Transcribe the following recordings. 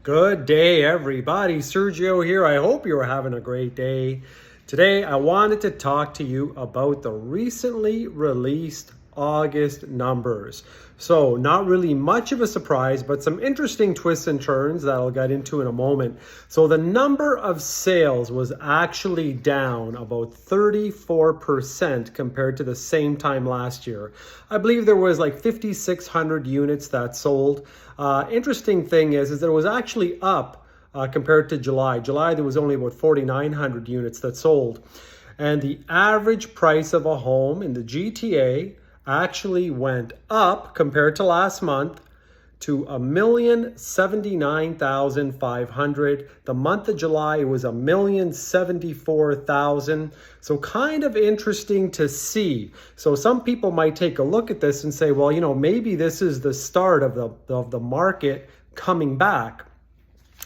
Good day, everybody. Sergio here. I hope you're having a great day. Today, I wanted to talk to you about the recently released August numbers. So, not really much of a surprise, but some interesting twists and turns that I'll get into in a moment. So, the number of sales was actually down about 34% compared to the same time last year. I believe there was like 5,600 units that sold. Interesting thing is that it was actually up compared to July. July, there was only about 4,900 units that sold. And the average price of a home in the GTA actually went up compared to last month to $1,079,500. The month of July, it was $1,074,000. So kind of interesting to see. So some people might take a look at this and say, well, maybe this is the start of the market coming back.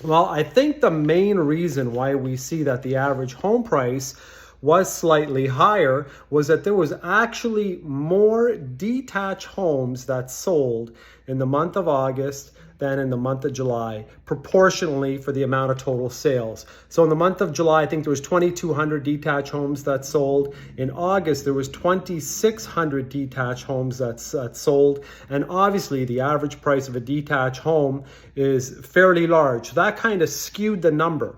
Well, I think the main reason why we see that the average home price was slightly higher was that there was actually more detached homes that sold in the month of August than in the month of July, proportionally for the amount of total sales. So in the month of July, I think there was 2,200 detached homes that sold. In August, there was 2,600 detached homes that sold. And obviously, the average price of a detached home is fairly large. That kind of skewed the number.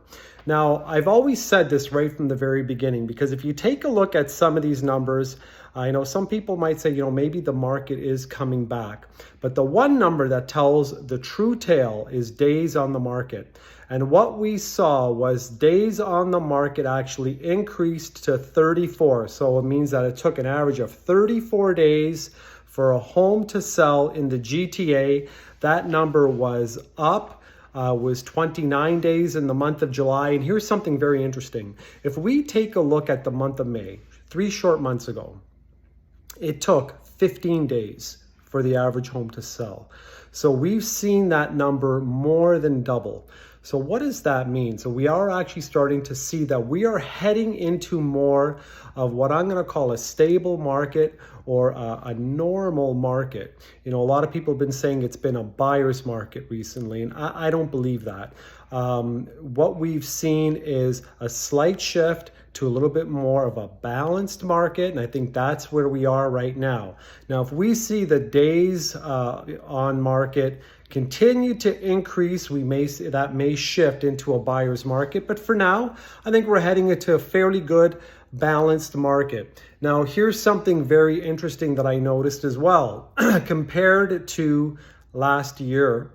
Now, I've always said this right from the very beginning, because if you take a look at some of these numbers, I know some people might say, maybe the market is coming back. But the one number that tells the true tale is days on the market. And what we saw was days on the market actually increased to 34. So it means that it took an average of 34 days for a home to sell in the GTA. That number was up. Was 29 days in the month of July. And here's something very interesting. If we take a look at the month of May, 3 short months ago, it took 15 days for the average home to sell. So we've seen that number more than double. So what does that mean? So we are actually starting to see that we are heading into more of what I'm going to call a stable market or a normal market. A lot of people have been saying it's been a buyer's market recently, and I don't believe that. What we've seen is a slight shift to a little bit more of a balanced market, and I think that's where we are right now. Now, if we see the days on market continue to increase, that may shift into a buyer's market. But for now, I think we're heading into a fairly good balanced market. Now, here's something very interesting that I noticed as well. Compared to last year,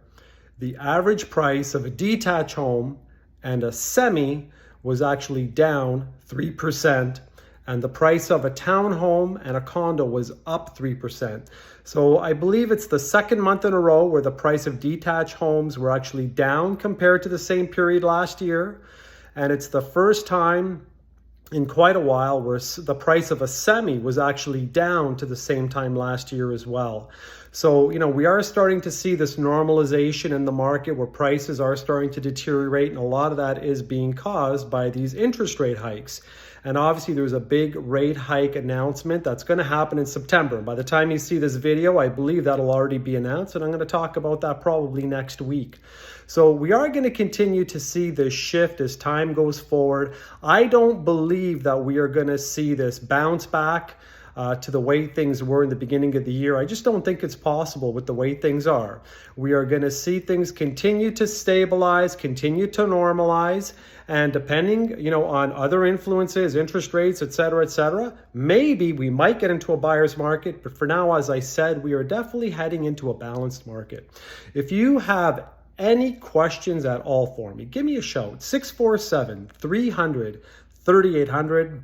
the average price of a detached home and a semi was actually down 3%. And the price of a townhome and a condo was up 3%. So I believe it's the second month in a row where the price of detached homes were actually down compared to the same period last year. And it's the first time in quite a while where the price of a semi was actually down to the same time last year as well. So, we are starting to see this normalization in the market where prices are starting to deteriorate, and a lot of that is being caused by these interest rate hikes. And obviously there's a big rate hike announcement that's going to happen in September. By the time you see this video, I believe that'll already be announced, and I'm going to talk about that probably next week. So we are going to continue to see this shift as time goes forward. I don't believe that we are going to see this bounce back to the way things were in the beginning of the year. I just don't think it's possible with the way things are. We are going to see things continue to stabilize, continue to normalize, and depending, on other influences, interest rates, et cetera, maybe we might get into a buyer's market. But for now, as I said, we are definitely heading into a balanced market. If you have any questions at all for me, give me a shout, 647-300-3800.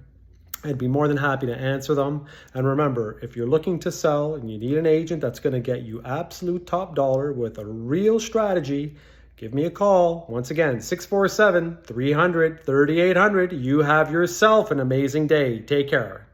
I'd be more than happy to answer them. And remember, if you're looking to sell and you need an agent that's going to get you absolute top dollar with a real strategy, give me a call. Once again, 647-300-3800. You have yourself an amazing day. Take care.